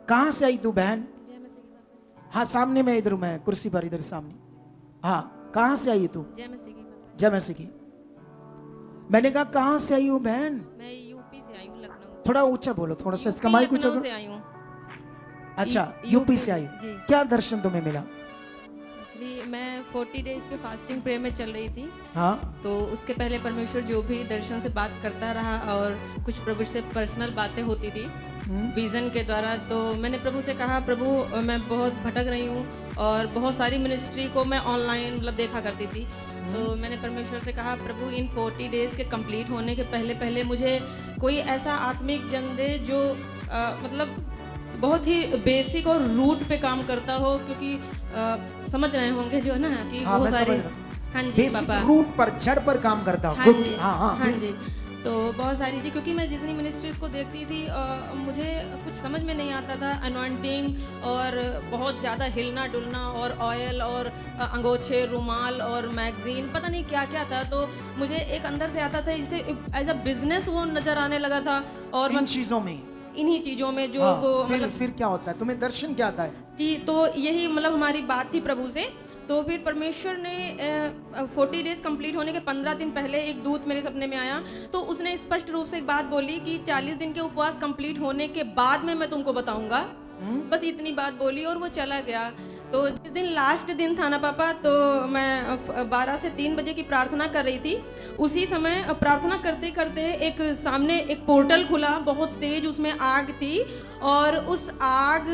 कहाँ से आई तू बहन? जय मसीह की पापा हाँ सामने मैं इधर हूँ, मैं कुर्सी पर इधर सामने। हाँ कहाँ से आई तू? जी। जय मसीह की पापा जय मसीह की। मैंने कहा कहाँ से आई हो बहन? मैं यूपी से आई हूँ, लखनऊ से। थोड़ा ऊंचा बोलो, थोड़ा सा इसका यूपी माइक ऊंचा लखनऊ करो। से आई हूँ। अच्छा यूपी से आई। जी। क्या दर्शन तुम्हें मिला? एक्चुअली मैं 40 डेज के फास्टिंग प्रे में चल रही थी, हाँ तो उसके पहले परमेश्वर जो भी दर्शन से बात करता रहा और कुछ प्रभु से पर्सनल बातें होती थी विज़न के द्वारा। तो मैंने प्रभु से कहा, प्रभु मैं बहुत भटक रही हूँ और बहुत सारी मिनिस्ट्री को मैं ऑनलाइन मतलब देखा करती थी। तो मैंने परमेश्वर से कहा, प्रभु इन 40 डेज़ के कंप्लीट होने के पहले पहले मुझे कोई ऐसा आत्मिक जन दे जो मतलब बहुत ही बेसिक और रूट पे काम करता हो, क्योंकि समझ रहे होंगे जो ना कि हाँ, बहुत मैं सारे। समझ रहा हूँ। हाँ जी बेसिक पापा। रूट पर, जड़ पर काम करता हूँ। हाँ Good। जी हाँ हाँ हाँ फिर? जी। तो बहुत सारी चीज़, क्योंकि मैं जितनी मिनिस्ट्रीज को देखती थी मुझे कुछ समझ में नहीं आता था। अनॉइंटिंग और बहुत ज़्यादा हिलना डुलना और ऑयल और अंगोछे रुमाल और मैगजीन, पता नहीं क्या क्या था। तो मुझे एक अंदर से आता था, जैसे एज अ बिजनेस वो नज़र आने लगा था। और इन मैं चीजों में इन्हीं चीज़ों में जो हाँ, वो फिर क्या होता है? तुम्हें दर्शन क्या आता है? जी। तो यही मतलब हमारी बात थी प्रभु से। तो फिर परमेश्वर ने 40 डेज कंप्लीट होने के 15 दिन पहले एक दूत मेरे सपने में आया। तो उसने स्पष्ट रूप से एक बात बोली कि 40 दिन के उपवास कंप्लीट होने के बाद में मैं तुमको बताऊंगा। बस इतनी बात बोली और वो चला गया। तो जिस दिन लास्ट दिन था ना पापा, तो मैं 12 से 3 बजे की प्रार्थना कर रही थी। उसी समय प्रार्थना करते करते एक सामने एक पोर्टल खुला, बहुत तेज उसमें आग थी। और उस आग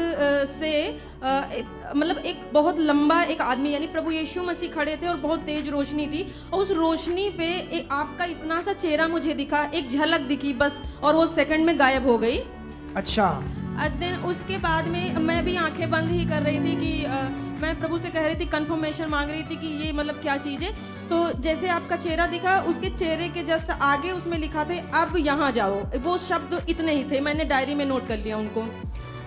से मतलब एक बहुत लंबा एक आदमी यानी प्रभु यीशु मसीह खड़े थे और बहुत तेज रोशनी थी। और उस रोशनी पे एक आपका इतना सा चेहरा मुझे दिखा, एक झलक दिखी बस, और वो सेकंड में गायब हो गई। अच्छा देन उसके बाद में मैं भी आंखें बंद ही कर रही थी कि मैं प्रभु से कह रही थी, कंफर्मेशन मांग रही थी कि ये मतलब क्या चीज़ है। तो जैसे आपका चेहरा दिखा, उसके चेहरे के जस्ट आगे उसमें लिखा थे, अब यहाँ जाओ। वो शब्द इतने ही थे, मैंने डायरी में नोट कर लिया उनको।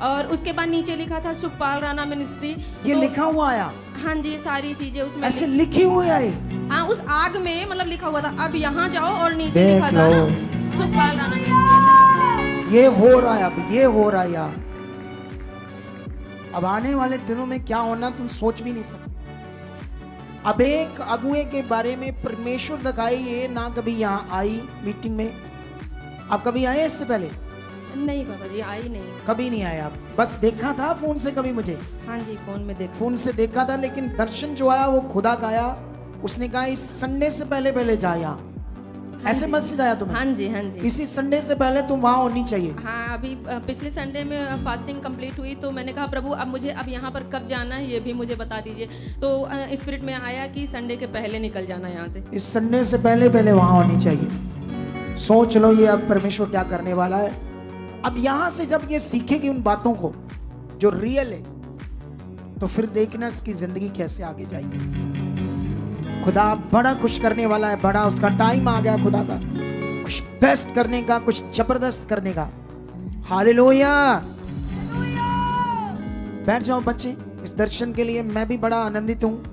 और उसके बाद नीचे लिखा था सुखपाल राणा मिनिस्ट्री। ये तो, लिखा हुआ आया? हाँ जी, सारी चीजें उसमें ऐसे लिखी हुई आई? हाँ, उस आग में मतलब लिखा हुआ था, अब यहाँ जाओ। और नीचे देख लिखा था लो। ना, सुखपाल राणा मिनिस्ट्री। ये हो रहा है, अब ये हो रहा है यार। अब आने वाले दिनों में क्या होना तुम सोच भी नहीं सकते। अब एक अगुए के बारे में परमेश्वर दिखाई, ये ना कभी यहाँ आई मीटिंग में। आप कभी आए इससे पहले? नहीं बाबा जी, आई नहीं। कभी नहीं आए आप? बस देखा था फोन से कभी मुझे? हाँ जी, फोन में देखा। फोन से देखा था, लेकिन दर्शन जो आया वो खुदा का आया। उसने कहा इस संडे से पहले पहले जा यहाँ। ऐसे मैसेज आया तुम्हें? हाँ जी हाँ जी। इसी संडे से पहले तुम वहां होनी चाहिए। हाँ, अभी पिछले संडे में फास्टिंग कंप्लीट हुई, तो मैंने कहा प्रभु अब मुझे अब यहाँ पर कब जाना है ये भी मुझे बता दीजिए। तो स्पिरिट में आया कि संडे के पहले निकल जाना यहाँ से। इस संडे से पहले पहले वहां होनी चाहिए। सोच लो ये अब परमेश्वर क्या करने वाला है। अब यहां से जब ये सीखेगी उन बातों को जो रियल है, तो फिर देखना इसकी जिंदगी कैसे आगे जाएगी। खुदा बड़ा कुछ करने वाला है, बड़ा उसका टाइम आ गया खुदा का, कुछ बेस्ट करने का, कुछ जबरदस्त करने का। हालेलुया। बैठ जाओ बच्चे, इस दर्शन के लिए मैं भी बड़ा आनंदित हूँ।